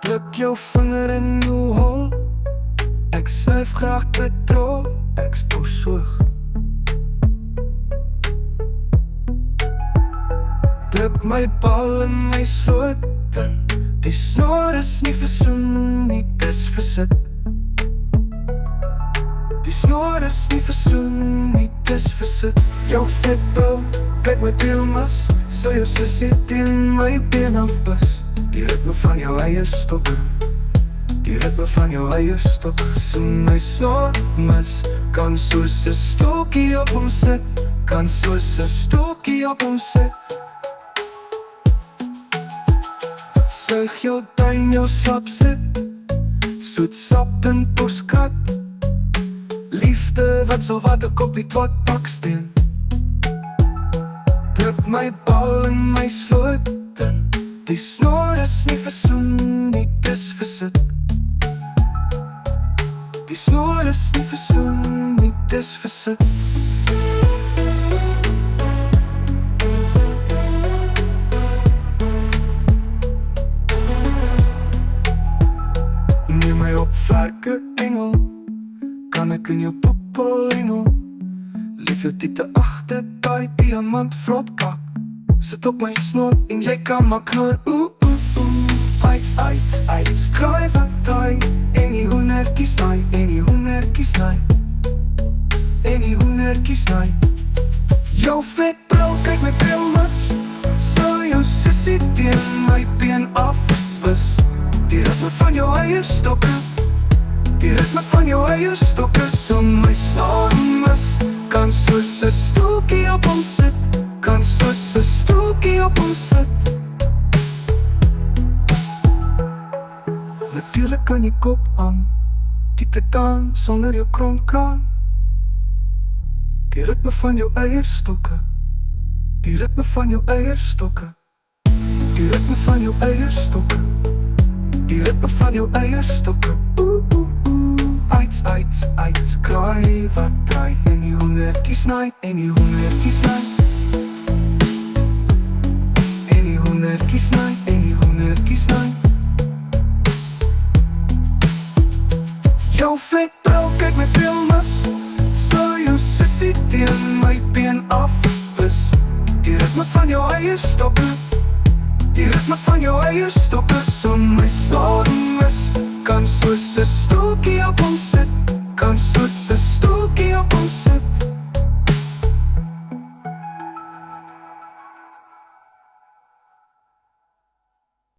Druk jou vinger in jou hol. Ek snuif graag petrol. Ek spoel soog. Druk my bal in my sloot in. Die snor is nie vir soen nie, dis vir sit. Die snor is nie vir soen nie, dis vir sit. Jou vetbou, kyk my deelmas. Sou jou sussie teen my been afbus. Die ritme van jou eie stokke. Die ritme van jou eie stokke. Soen my snor mis. Kan soos 'n stokkie op hom sit. Kan soos 'n stokkie op hom sit. Suig jou tuin, jou slap sit. Soet sap in poskat. Liefde wat so wat ek op die twat baksteen. Druk my bal in my sloot in. Die snor is nie vir soen nie, dis vir sit. Die snor is nie vir soen nie, dis vir sit. Neem my op vlerke, engel. Kan ek in jou poppel, engel. Lief jou tiete agter, die diamant vropkak. Sit op my snor en jy kan maar knor. Aids, aids, aids. Kraai wat die. En die hoenertjies naai. En die hoenertjies naai. En die hoenertjies naai. Jou vet bril, kyk my peelmas. Sal jou sussie teen my been afbus. Die ritme van jou eie stokke. Die ritme van jou eie stokke. Soen my sonmis. Kan soos 'n stokkie op hom sit. Kan soos 'n stokkie op hom sit. Natuurlijk kan jy kop aan. Die te dan sonder jou kromkraan. Die ritme van jou eie stokke. Die ritme van jou eie stokke. Die ritme van jou eie stokke. Die ritme van jou eie stokke. Aids, aids, aids. Kraai wat draai. En die hoenertjies naai. En die hoenertjies naai. En die hoenertjies naai. En die hoenertjies naai. Jou vet bril, kyk my peelmas. Sal jou sussie teen my been afbus. Die ritme van jou eie stokke. Die ritme van jou eie stokke.